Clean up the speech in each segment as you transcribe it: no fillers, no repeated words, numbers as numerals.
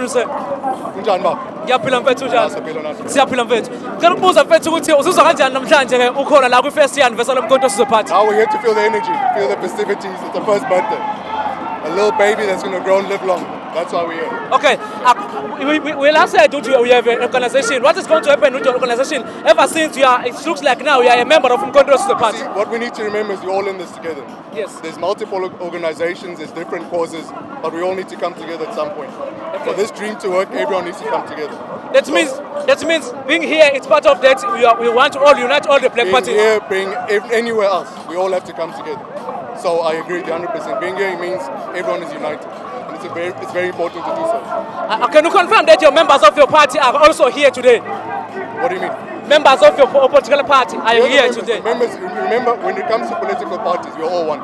afternoon, sir. Kunjani ba? Ngiyaphila mfethu njani? Siyaphila nathi. Siyaphila mfethu. Ngicela ukubuza mfethu ukuthi uzizwa kanjani namhlanje ke ukhona la kwi-first year anniversary yomkhonto wesizwe party? Now we're here to feel the energy, feel the festivities. It's the first birthday. A little baby that's going to grow and live long. That's why we're here. Okay, we last said you have an organization. What is going to happen with your organization ever since it looks like now you are a member of Umkhonto wesizwe party? See, what we need to remember is we're all in this together. Yes. There's multiple organizations, there's different causes, but we all need to come together at some point. Okay. For this dream to work, everyone needs to come together. That means being here, it's part of that. We want to all unite all the black Being parties. here, being anywhere else, we all have to come together. So I agree with you 100%. Being here means everyone is united. And it's very important to do so. Can you confirm that your members of your party are also here today? What do you mean? Members of your political party are We're here the today. members, remember, when it comes to political parties, we're all one.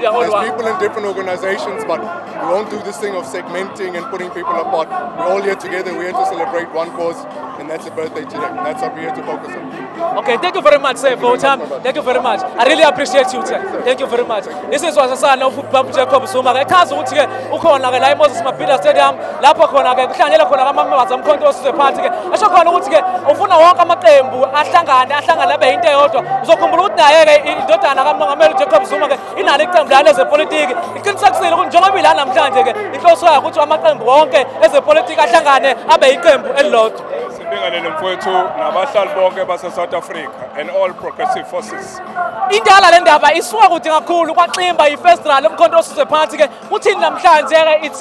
Yeah, all There's one. people in different organizations, but we won't do this thing of segmenting and putting people apart. We're all here together. We're here to celebrate one cause, and that's a birthday today. That's what we're here to focus on. Okay, thank you very much, sir, for your time. Thank you very much. I really appreciate you, sir. Thank you very much. This is wasasana uFootball Jacob Zuma. Echaza ukuthi ke ukhona ke la eMoses Mabhida Stadium lapho khona ke kuhlanganyela khona ama-members omkhonto wesizwe party ke. Esho khona ukuthi ke ufuna wonke amaqembu ahlangane abe into eyodwa. Uzokhumbula ukuthi naye ke indodana kaMongameli Jacob Zuma ke inalo iqembu lana ezepolitiki. Iqinisekisile ukuthi njengoba ila namhlanje ke inhloso yakhe ukuthi amaqembu wonke ezepolitiki ahlangane abe iqembu elilodwa. Sibingelele mfowethu nabahlali bonke base-South Africa and all progressive forces. Indala le ndaba isuka kude kakhulu kwaXimba ifestival omkhonto wesizwe party ke uthini namhlanje ke it's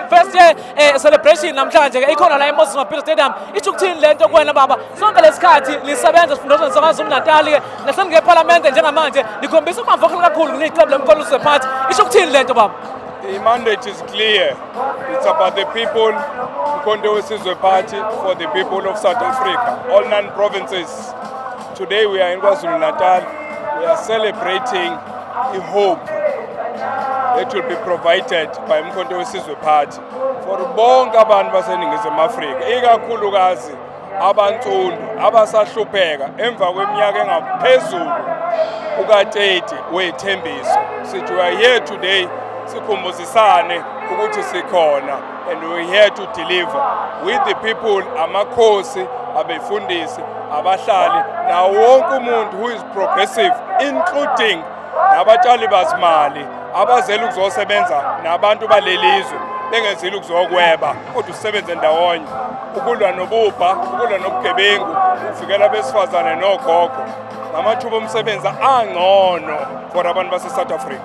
first year celebration namhlanje ke ikhona la eMoses Mabhida Stadium. Ithi ukuthini lento kuwena baba sonke lesikhathi lisebenza sifundazweni sakwaZulu Natal ke nasenike eParliament njengamanje likhombisa ukuvokela kakhulu neqembu lomkhonto wesizwe party. Ithi ukuthini lento baba? The mandate is clear. It's about the people, Umkhonto wesizwe party for the people of South Africa, all 9 provinces. Today we are in KwaZulu-Natal. We are celebrating a hope that will be provided by Umkhonto wesizwe party for bonke abantu baseNingizimu Afrika, ikakhulukazi abantsundu abasahlupheka emva kweminyaka engaphezulu kuka-30 wethembiso. Sithi we are here today sikhumbuzisane ukuthi sikhona, and we are here to deliver with the people, amakhosi, abefundisi, abahlali, na wonke umuntu who is progressive, including nabatshali bazimali abazela ukuzosebenza nabantu balelizwe bengenzile ukuzokweba kodwa usebenze ndawonye ukulwa nobubha, ukulwa nobugebengu, uvikela abesifazane nogogo namathuba omsebenzi angcono for abantu base-South Africa.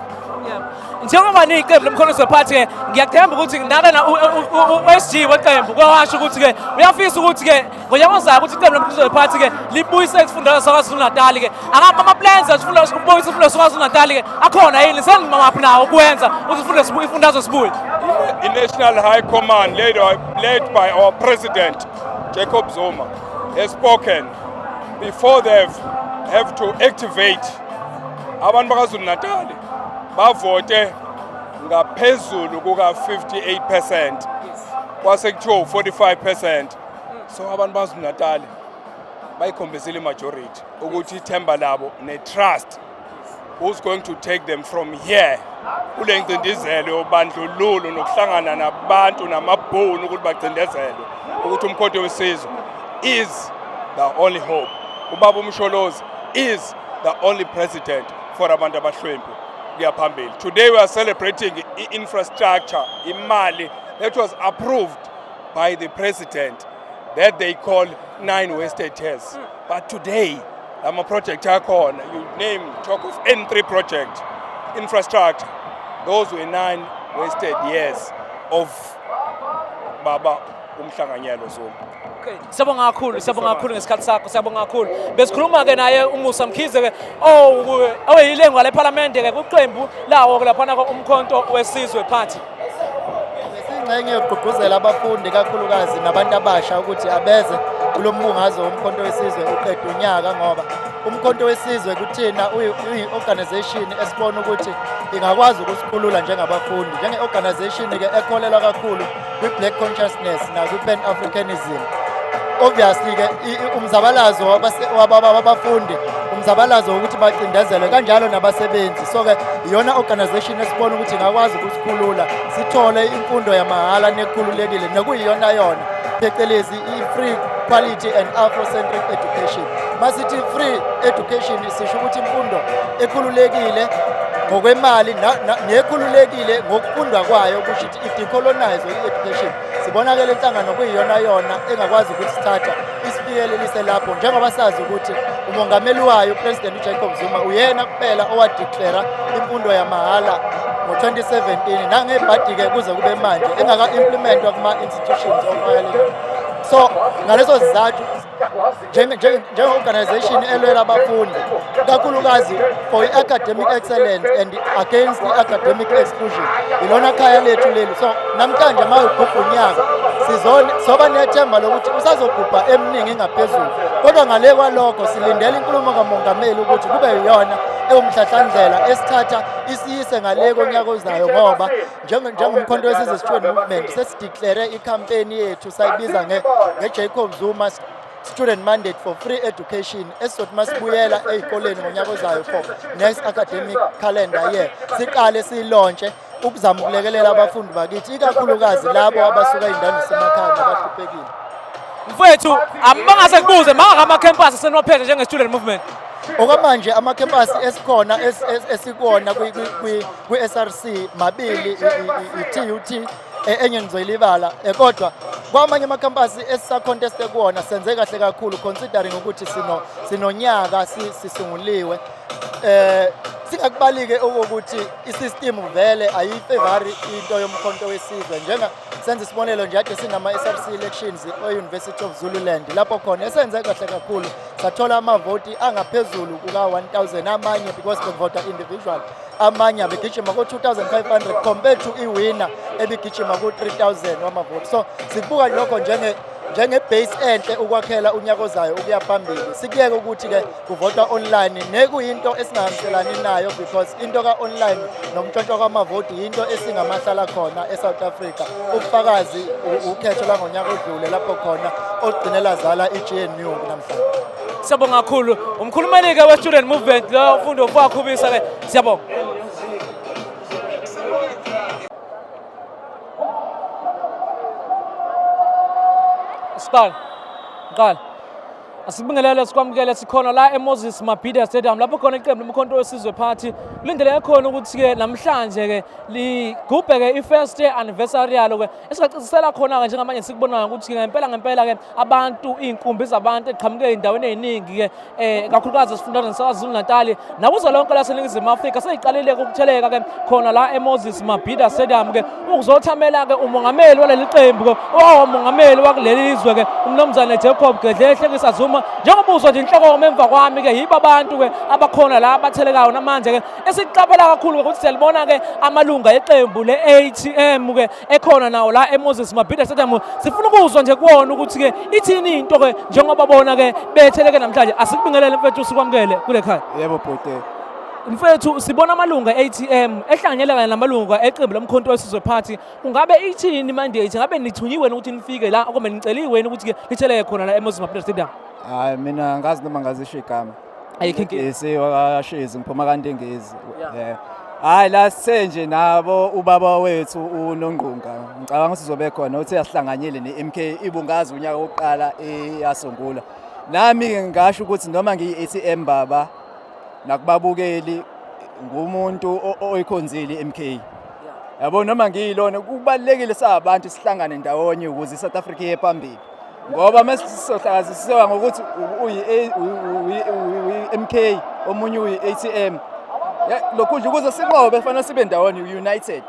Njengoba niqembu lomkhonto wesizwe party ke ngiyathemba ukuthi nakana u-SG weqembu kwawasho ukuthi ke uyafisa ukuthi ke ngonyaka ozayo ukuthi iqembu lomkhonto wesizwe party ke libuyise isifundazwe sakwaZulu Natal ke angapha ama-plans ukubuyisa isifundazwe sakwaZulu Natal ke akhona yini senimaphi nawo ukwenza ukuthi ifundazwe sibuye? I-National High Command led by our President Jacob Zuma has spoken before they have to activate abantu bakaZulu Natal bavote ngaphezulu kuka-58%, kwase kuthiwa 45%. So abantu bakaZulu Natal bayikhombisile imajority ukuthi ithemba labo ne-trust who's going to take them from here kule ngcindezelo yobandlululo nokuhlangana nabantu namabhunu ukuthi bacindezelwe ukuthi umkhonto wesizwe is the only hope. Ubaba uMsholozi is the only president for abantu abahlwempu. Today we are celebrating infrastructure, imali that was approved by the president that they call 9 wasted years. But today, I'm a project icon. You talk of N3 project, infrastructure. Those were 9 wasted years of Baba Umhlanganyelo Zuma. Okay, siyabonga kakhulu ngesikhathi sakho, siyabonga kakhulu. Besikhuluma ke naye uMusa Mkhize ke oyilengwa leParliament ke kuqembu lawo ke lapha umkhonto wesizwe party. Singcenye yokugqugquzela abafundi kakhulukazi nabantu abasha ukuthi abeze kulombungazo womkhonto wesizwe uqedwe unyaka ngoba umkhonto wesizwe kuthina uyi-organization esibona ukuthi ingakwazi ukusikhulula njengabafundi, njenge-organization ke ekholelwa kakhulu kwi-black consciousness nakwi-pan-Africanism. Obviously ke umzabalazo wabafundi umzabalazo wokuthi bacindezelwe kanjalo nabasebenzi. So ke iyona organization esibona ukuthi ingakwazi ukusikhulula sithole imfundo yamahhala nekhululekile nekuyiyona yona phecelezi i-free quality and Afrocentric education. Masithi free education sisho ukuthi imfundo ekhululekile ngokwemali nekhululekile ngokufundwa kwayo kusho ukuthi i-decolonize i-education. Sibona ke le nhlangano kuyiyona yona engakwazi ukuthi sithatha isifikelelise lapho njengoba sazi ukuthi umongameli wayo uPresident uJacob Zuma uyena kuphela owadeclare imfundo yamahhala ngo-2017 nangebhadi ke kuze kube manje engaka-implementwa kuma-institutions of higher learning. So ngaleso sizathu njenge-organization elwela abafundi kakhulukazi for i-academic excellence and against i-academic exclusion ilona khaya lethu leli. So namhlanje uma ugubha unyaka soba nethemba lokuthi usazogubha eminingi engaphezulu, kodwa ngale kwalokho silindela inkulumo kamongameli ukuthi kube yiyona ewumhlahlandlela esithatha isiyise ngale konyaka ozayo, ngoba njengomkhonto wesizwe student movement sesideclare ikhampeni yethu sayibiza nge-Jacob Zuma student mandate for free education esizothi masibuyela ezikoleni ngonyaka ozayo for next academic calendar year siqale silaunche ukuzama ukulekelela abafundi bakithi ikakhulukazi labo abasuka ey'ndaweni zasemakhaya nabahluphekile. Mfethu amangase kubuze manga ama-campus asenophethe njenge-student movement. Okwamanje ama-campus esikhona esikhona kwi-SRC mabili i-TUT enye ngizoyilibala kodwa kwamanye ama-campus esisaconteste kuwona senze kahle kakhulu considering ukuthi sinonyaka sisunguliwe. Singakubalike ukuthi isystem vele ayifavori into yomkhonto wesizwe njenga senze isibonelo nje ade sinama-SRC elections e-University of Zululand lapho khona esenze kahle kakhulu sathola amavoti angaphezulu kuka-1000 amanye because bevota individual amanye abegijima ku-2500 compared to iwinner ebigijima ku-3000 wamavoti. So sibuka lokho njenge-base enhle ukwakhela unyaka ozayo ukuya phambili. Sikuyeke ukuthi-ke kuvotwa online nekuyinto esingahambiselani nayo because into ka-online nomntshontsho kwamavoti yinto esingamahlala khona eSouth Africa. Ubufakazi ukhetho langonyaka odlule lapho khona ogcinela zala i-GNU namhlanje. Siyabonga kakhulu umkhulumeli-ke we-student movement lo mfundo wakhubisa-ke siyabonga. Qala asibingelele sikwamukele sikhona la eMoses Mabhida Stadium lapho khona iqembu lomkhonto wesizwe party lindele khona ukuthi-ke namhlanje-ke ligubhe-ke i-first year anniversary yalo-ke esingacisisela khona-ke njengamanje sikubonayo ukuthi ngempela-ke abantu iy'nkumbi zabantu eqhamuke ey'ndaweni ey'ningi-ke kakhulukazi esifundazweni saKwaZulu Natali nakuzo lonke laseNingizimu Afrika seyiqalile-ke ukutheleka-ke khona la eMoses Mabhida Stadium-ke ukuzothamela-ke umongameli waleli qembu-ke owamongameli wakuleli lizwe-ke umnumzane Jacob Gedlehle Zuma njengoba uzwa nje inhloko emva kwami-ke yibo abantu-ke abakhona la abathelekayo namanje-ke esikuqaphela kakhulu ukuthi siyalibona-ke amalunga eqembu le-ATM-ke ekhona nawo la eMoses Mabhida Stadium. Sifuna ukuzwa nje kuwona ukuthi-ke ithini into-ke njengoba bona-ke betheleke namhlanje. Asikubingelele mfethu sikwamukele kule khaya. Yebo bhuti. Mfethu sibona amalunga e-ATM ehlanganyela kanye namalunga eqembu lomkhonto wesizwe party, kungabe ithini mandate ngabe nithunyiwe ukuthi nifike la okube niceliwe ukuthi-ke litheleke khona la eMoses Mabhida Stadium? Hayi mina ngazi noma ngazisho igama. Isiwakashezi ngiphuma kaNtengezi. Hayi la senje nabo ubaba wethu uNongqunga ngicabanga ukuthi sizobe khona uthi asihlanganyele neMK ibungazi unyaka oqala eyasungula. Nami ngisho ukuthi noma ngiyi-ATM baba nakubabukeli ngumuntu oyikhonzile iMK. Yabo noma ngiyilona kubalekile sabantu sihlangane ndawonye ukuze iSouth Africa iye phambili. Ngoba masisohlakaziswa ngokuthi uyi-MK omunye uyi-ATM lokhu nje ukuze sinqobe fanele sibe ndawonye united.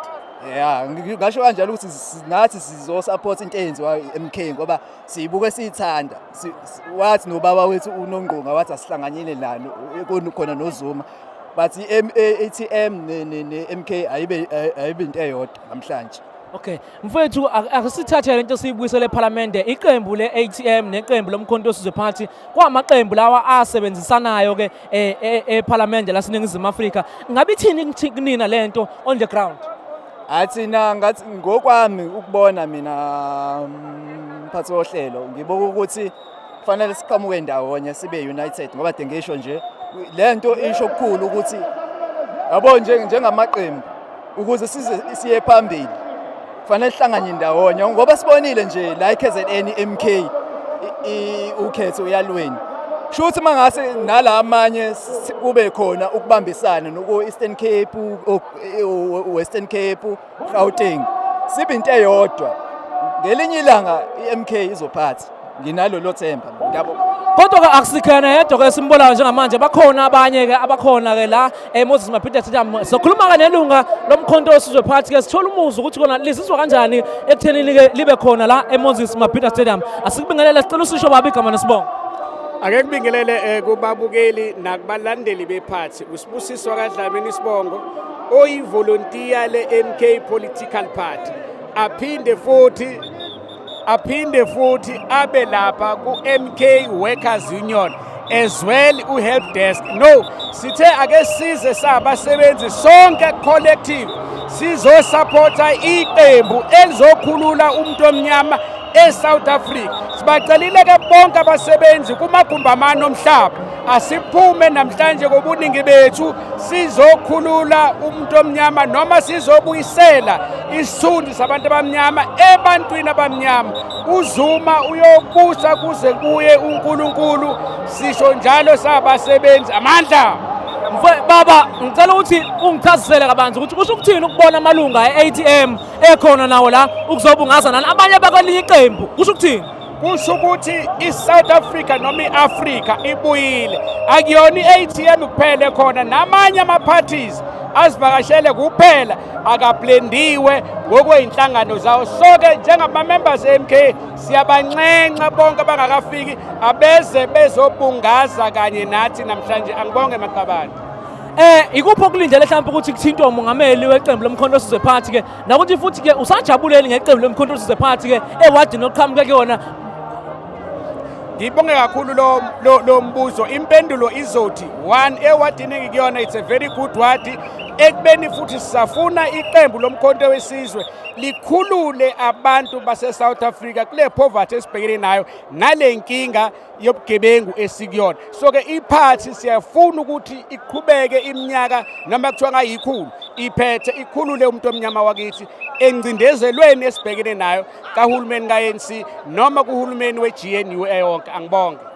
Ngasho kanjalo ukuthi nathi sizosupport into eyenziwa iMK ngoba siyibuke siyithanda. Wathi nobaba wethu uNongqunga wathi asihlanganyele nalo khona noZuma but i-ATM ne-MK ayibe into eyodwa namhlanje. Okay mfethu akusithathele into siyibuyisele eParliament iqembu le-ATM neqembu lomkhonto wesizwe party kwamaqembu lawa asebenzisanayo-ke eParliament laseNingizimu Afrika. Ngabe ithini kunina lento on the ground? Athina ngathi ngokwami ukubona mina mphathi wohlelo ngibuka ukuthi kufanele siqhamuke ndawonye sibe united ngoba dengisho nje lento isho okukhulu ukuthi yabo njengamaqembu ukuze siye phambili kufanele sihlangane ndawonye ngoba sibonile nje la KZN MK ukhetho uyalweni shuthi mangase nala amanye kube khona ukubambisana no Eastern Cape Western Cape Gauteng sibe into eyodwa ngelinye ilanga iMK izophatha nginalo lo themba ngiyabo kodwa ke akusikhona yedwa ke simbolayo njengamanje bakhona abanye ke abakhona ke la Moses Mabhida Stadium sokhuluma ke nelunga lomkhonto wesizwe phakathi ke sithola umuzo ukuthi kona lisizwa kanjani ekuthenini ke libe khona la Moses Mabhida Stadium asikubingelele sicela usisho babi igama nesibongo ake kubingelele kubabukeli nakubalandeli bephathi usibusiswa kaDlamini Sibongo oyivolunteer le-MK Political Party aphinde futhi abe lapha ku-MK Workers Union as well u-help desk sithe ake size sabasebenzi sonke collective sizosupporta iqembu elizokhulula umuntu omnyama eSouth Africa sibacelile ke bonke abasebenzi kumagumbamano omhlaba asiphume namhlanje kobuningi bethu sizokhulula umuntu omnyama noma sizobuyisela isithunzi sabantu abamnyama ebantwini abamnyama uZuma uyobusa kuze kuye uNkulunkulu sisho njalo sabasebenzi amandla baba ngicela ukuthi ungichazisele kabanzi ukuthi kusho ukuthini ukubona amalunga e-ATM ekhona nawo la ukuzobungaza nani abanye bakwelinye iqembu kusho ukuthini kusho ukuthi iSouth Africa noma iAfrica ibuyile akuyona iATM kuphela khona namanye ama-parties azivakashele kuphela akablendiwe ngokweyinhlangano zawo soke njengama-members e-MK siyabancenca bonke abangakafiki abeze bezobungaza kanye nathi namhlanje angibonge maqabane ikuphi okulindele mhlawumbe ukuthi kuthintwe umongameli weqembu lomkhonto wesizwe phakathi ke nakuthi futhi ke usajabuleli ngeqembu lomkhonto wesizwe phakathi ke ewadini oqhamuke kuyona ngibonge kakhulu lo mbuzo impendulo izothi one ewadini ngikuyona it's a very good word ekubeni futhi sisafuna iqembu lomkhonto wesizwe likhulule abantu base-South Africa kule poverty esibhekene nayo nale nkinga yobugebengu esikuyona so-ke iphathi siyafuna ukuthi iqhubeke iminyaka noma kuthiwa ngayikhulu iphethe ikhulule umuntu omnyama wakithi engcindezelweni esibhekene nayo kahulumeni ka-ANC noma kuhulumeni we-GNU eyonke angibonge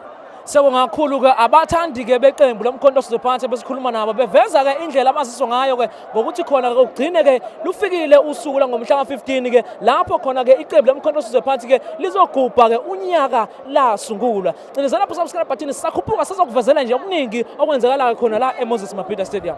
Sibonga kakhulu ke abathandi ke beqembu lomkhonto wesizwe phakathi besikhuluma nabo beveza ke indlela abasizwe ngayo ke ngokuthi khona ke ugcine ke lufikile usuku la ngomhla ka-15 ke lapho khona ke iqembu lomkhonto wesizwe phakathi ke lizogubha ke unyaka lasungulwa cindezela lapho subscribe button sisakhuphuka sizokuvezela nje okuningi okwenzekala khona la eMoses Mabhida Stadium.